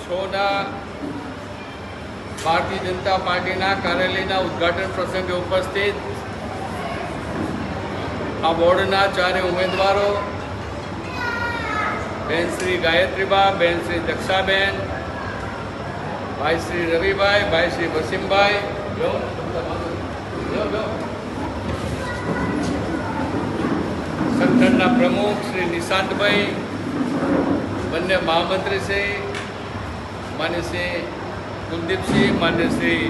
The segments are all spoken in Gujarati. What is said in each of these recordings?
6ના ભારતીય જનતા પાર્ટીના કાર્યાલયના ઉદ્ઘાટન પ્રસંગે ઉપસ્થિત આ બોર્ડના ચારે ઉમેદવારો બેન શ્રી ગાયત્રીબા, બેન શ્રી દક્ષાબેન, ભાઈ શ્રી રવિભાઈ, ભાઈ શ્રી વસીમભાઈ, સંગઠનના પ્રમુખ શ્રી નિશાંતભાઈ, બંને મહામંત્રી શ્રી માન્ય શ્રી કુલદીપસિંહ, માન્ય શ્રી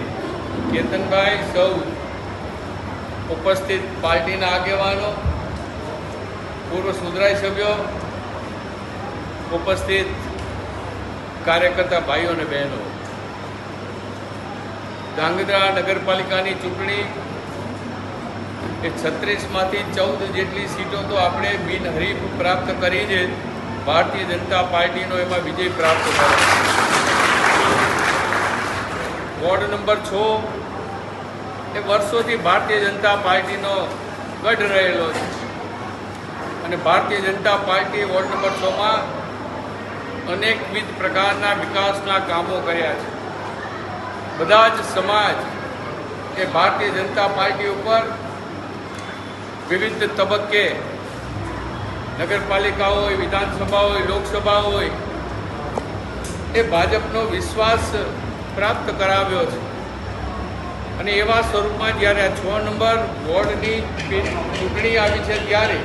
કેતનભાઈ, સૌ ઉપસ્થિત પાર્ટીના આગેવાનો, પૂર્વ સુધરાઈ સભ્યો, ઉપસ્થિત કાર્યકર્તા ભાઈઓ અને બહેનો, ધ્રાંગધ્રા નગરપાલિકાની ચૂંટણી એ 36માંથી 14 જેટલી સીટો તો આપણે બિનહરીફ પ્રાપ્ત કરી છે. ભારતીય જનતા પાર્ટીનો એમાં વિજય પ્રાપ્ત કર્યો. વોર્ડ નંબર 6 એ વર્ષોથી ભારતીય જનતા પાર્ટીનો ગઢ રહેલો છે અને Bharatiya Janata party ward number 6માં અનેકવિધ પ્રકારના વિકાસના કામો કર્યા છે. બધા જ સમાજ એ ભારતીય જનતા પાર્ટી ઉપર વિવિધ તબક્કે નગરપાલિકા હોય, વિધાનસભા હોય, લોકસભા હોય એ ભાજપનો વિશ્વાસ પ્રાપ્ત કરાવ્યો છે અને એવા સ્વરૂપમાં જ્યારે આ 6 નંબર વોર્ડની ચૂંટણી આવી છે ત્યારે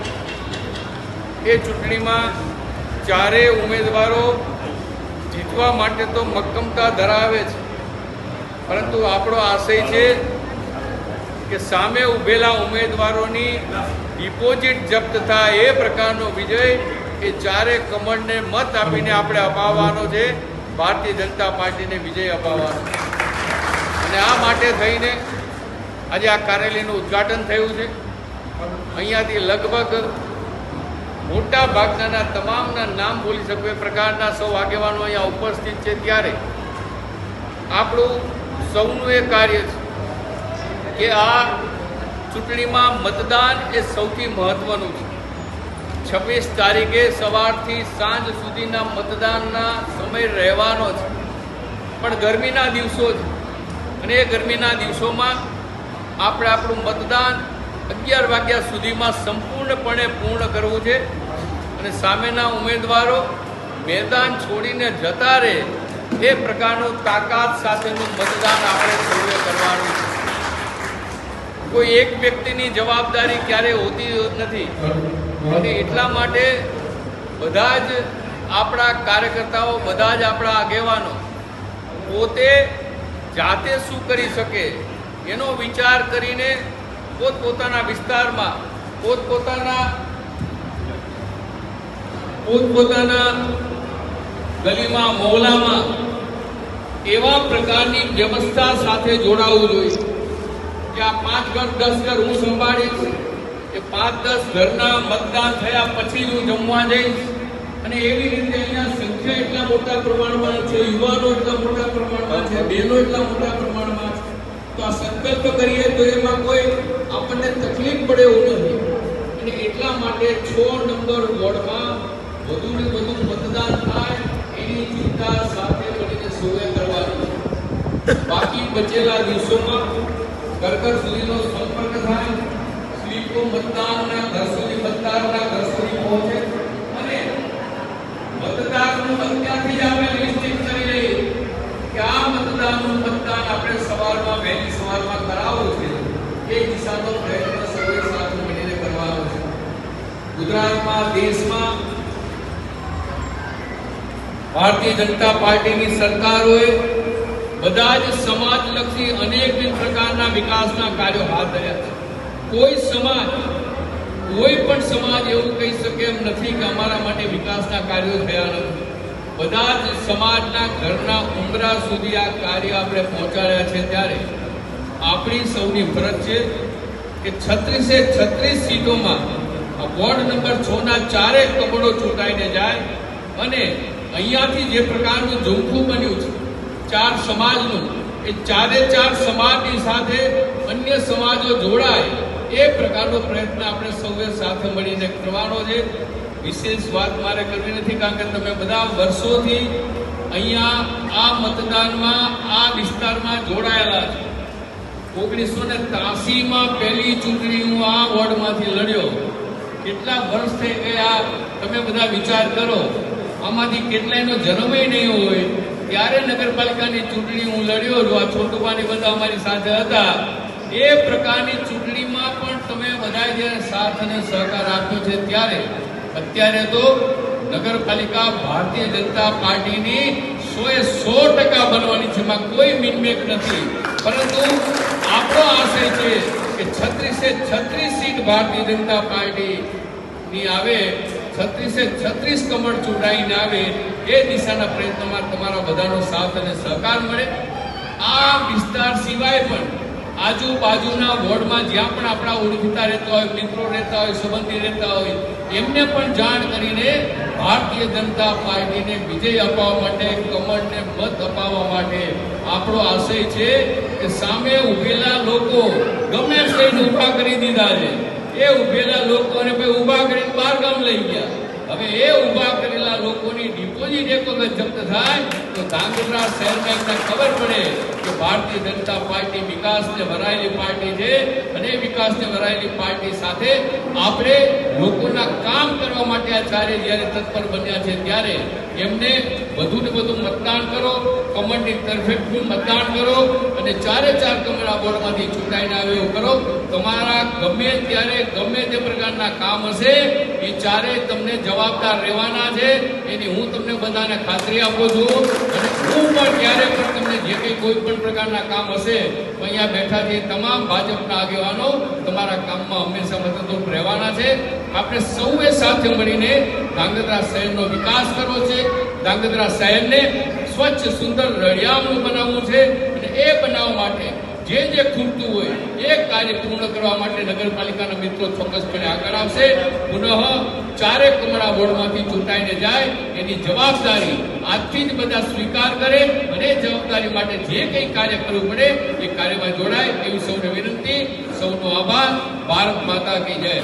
એ ચૂંટણીમાં ચારેય ઉમેદવારો જીતવા માટે તો મક્કમતા ધરાવે છે, પરંતુ આપણો આશય છે કે સામે ઉભેલા ઉમેદવારોની ડિપોઝિટ જપ્ત થાય એ પ્રકારનો વિજય એ ચારે કમળને મત આપીને આપણે અપાવવાનો છે. ભારતીય જનતા પાર્ટીને વિજય અપાવવાનો અને આ માટે થઈને આજે આ કાર્યાલયનું ઉદ્ઘાટન થયું છે. અહીંયાથી લગભગ મોટા ભાગના તમામના નામ બોલી શકું એ પ્રકારના સૌ આગેવાનો અહીંયા ઉપસ્થિત છે. ત્યારે આપણું સૌનું એ કાર્ય છે કે આ ચૂંટણીમાં મતદાન એ સૌથી મહત્વનું છે. 26 તારીખે સવારથી સાંજ સુધીના મતદાનના સમય રહેવાનો છે, પણ ગરમીના દિવસો છે અને એ ગરમીના દિવસોમાં આપણે આપણું મતદાન 11 વાગ્યા સુધીમાં સંપૂર્ણપણે પૂર્ણ કરવું છે અને સામેના ઉમેદવારો મેદાન છોડીને જતા રહે એ પ્રકારનું તાકાત સાથેનું મતદાન આપણે સૌએ કરવાનું છે. કોઈ એક વ્યક્તિની જવાબદારી ક્યારે હોતી નથી અને એટલા માટે બધા જ આપણા કાર્યકર્તાઓ, બધા જ આપણા આગેવાનો પોતે જાતે શું કરી શકે એનો વિચાર કરીને પોતપોતાના વિસ્તારમાં, પોતપોતાના ગલીમાં, મોહલ્લામાં એવા પ્રકારની વ્યવસ્થા સાથે જોડાવવું જોઈએ કે આ 5 ઘર 10 ઘર હું સંભાળીશ, કે 5-10 ઘરના મતદાન થયા પછી હું જમવા જઈશ અને એવી રીતે અહીંયા સંખ્યા એટલા મોટા પ્રમાણમાં છે, યુવાનો એટલા મોટા પ્રમાણમાં છે, બહેનો એટલા મોટા પ્રમાણમાં છે, તો આ સંકલ્પ કરીએ તો એમાં કોઈ આપણને તકલીફ પડે એવું નથી અને એટલા માટે 6 નંબર વોર્ડમાં વધુ ને વધુ મતદાન થાય એની ચિંતા સાથે મળીને સૌએ કરવાની છે. બાકી બચેલા દિવસોમાં ઘર ઘર સુધીનો સંપર્ક થાય, સ્લીપો મતદાનના ઘર સુધી પહોંચે અને મતદારનું અત્યારથી જ આપણે નિશ્ચિત કરી લઈએ કે આ મતદાન આપણે સવારમાં, વહેલી સવારમાં કરાવવું છે. એ દિશાનો પ્રયત્ન સૌએ સાથે મળીને કરવાનો છે. ગુજરાતમાં, દેશમાં ભારતીય જનતા પાર્ટીની સરકારોએ બધા જ સમાજલક્ષી અનેકવિધ પ્રકારના વિકાસના કાર્યો હાથ ધર્યા છે. કોઈ પણ સમાજ એવું કહી શકે એમ નથી કે અમારા માટે વિકાસના કાર્યો થયા નથી. બધા જ સમાજના ઘરના ઉંબરા સુધી આ કાર્ય આપણે પહોંચાડ્યા છે. ત્યારે આપણી સૌની ફરજ છે કે 36 સીટોમાં વોર્ડ નંબર 6ના ચારે કમળો ચૂંટાઈને જાય અને અહીંયાથી જે પ્રકારનું ઝુમખું બન્યું છે 4 સમાજનું, એ ચારે 4 સમાજની સાથે અન્ય સમાજો જોડાય એ પ્રકારનો પ્રયત્ન આપણે સૌએ સાથે મળીને કરવાનો છે. વિશેષ વાત મારે કરવી નથી, કારણ કે તમે બધા વર્ષોથી અહીંયા આ મતદાનમાં આ વિસ્તારમાં જોડાયેલા છે. 1983માં પહેલી ચૂંટણી હું આ વોર્ડમાંથી લડ્યો. કેટલા વર્ષ થઈ ગયા તમે બધા વિચાર કરો. આમાંથી કેટલાયનો જન્મય નહીં હોય ત્યારે નગરપાલિકાની ચૂંટણી હું લડ્યો છું. આ છોટુભાઈ બધા અમારી સાથે હતા. એ પ્રકારની ચૂંટણીમાં પણ તમે બધા જ્યારે સાથ અને સહકાર આપ્યો છે ત્યારે અત્યારે તો નગરપાલિકા ભારતીય જનતા પાર્ટીની 100% બનવાની છે. એમાં કોઈ મિનમેક નથી. પરંતુ આપણો આશય છે કે 36 સીટ ભારતીય જનતા પાર્ટીની આવે, 36 કમળ ચૂંટાઈને આવે. એ દિશાના પ્રયત્નોમાં તમારા બધાનો સાથ અને સહકાર મળે. આ વિસ્તાર સિવાય પણ આજુબાજુના વોર્ડમાં જ્યાં પણ આપણા ઓળખીતા રહેતા હોય, મિત્રો રહેતા હોય, સંબંધી રહેતા હોય, એમને પણ જાણ કરીને ભારતીય જનતા પાર્ટીને વિજય અપાવવા માટે, કમળને મત અપાવવા માટે આપણો આશય છે કે સામે ઉભેલા લોકો ગમે તેને ઊભા કરી દીધા છે. એ ઉભેલા લોકોને ભાઈ ઊભા કરીને બહાર ગામ લઈ ગયા. હવે એ ઊભા કરેલા લોકોની ડિપોઝિટ એક વખત જપ્ત થાય તો ધાંગધ્રા શહેરમાં એમને ખબર પડે કે ભારતીય જનતા પાર્ટી વિકાસને વરાયેલી પાર્ટી છે. અને વિકાસને વરાયેલી પાર્ટી સાથે આપણે લોકોના કામ કરવા માટે આ ચારે જ્યારે તત્પર બન્યા છે ત્યારે એમને વધુ ને વધુ મતદાન કરો, કમળની તરફેણનું મતદાન કરો અને ચારે ચાર કમળ આ બોર્ડમાંથી ચૂંટાઈને આવે એવું કરો. તમારા ગમે ત્યારે ગમે તે પ્રકારના કામ હશે એ ચારે તમને જવાબદાર રહેવાના છે. એની હું તમને બધાને ખાતરી આપું છું. અને હું પણ ક્યારે પણ તમને જે કંઈ કોઈ પણ પ્રકારના કામ હશે તો અહીંયા બેઠા છે તમામ ભાજપના આગેવાનો તમારા કામમાં હંમેશા મદદરૂપ રહેવાના છે. આપણે સૌએ સાથે મળીને ધાંગધ્રા શહેરનો વિકાસ કરવો છે. ધાંગધ્રા શહેરને સ્વચ્છ, સુંદર, રળિયામણું બનાવવું છે. અને એ બનાવવા માટે જે ખૂટતું હોય એ કાર્ય પૂર્ણ કરવા માટે નગરપાલિકાના મિત્રો ચોક્કસપણે આગળ આવશે. પુનઃ ચારે કમળા બોર્ડમાંથી ચૂંટાઈને જાય એની જવાબદારી આજથી જ બધા સ્વીકાર કરે અને એ જવાબદારી માટે જે કંઈ કાર્ય કરવું પડે એ કાર્યમાં જોડાય એવી સૌને વિનંતી. સૌનો આભાર. ભારત માતા કી જય.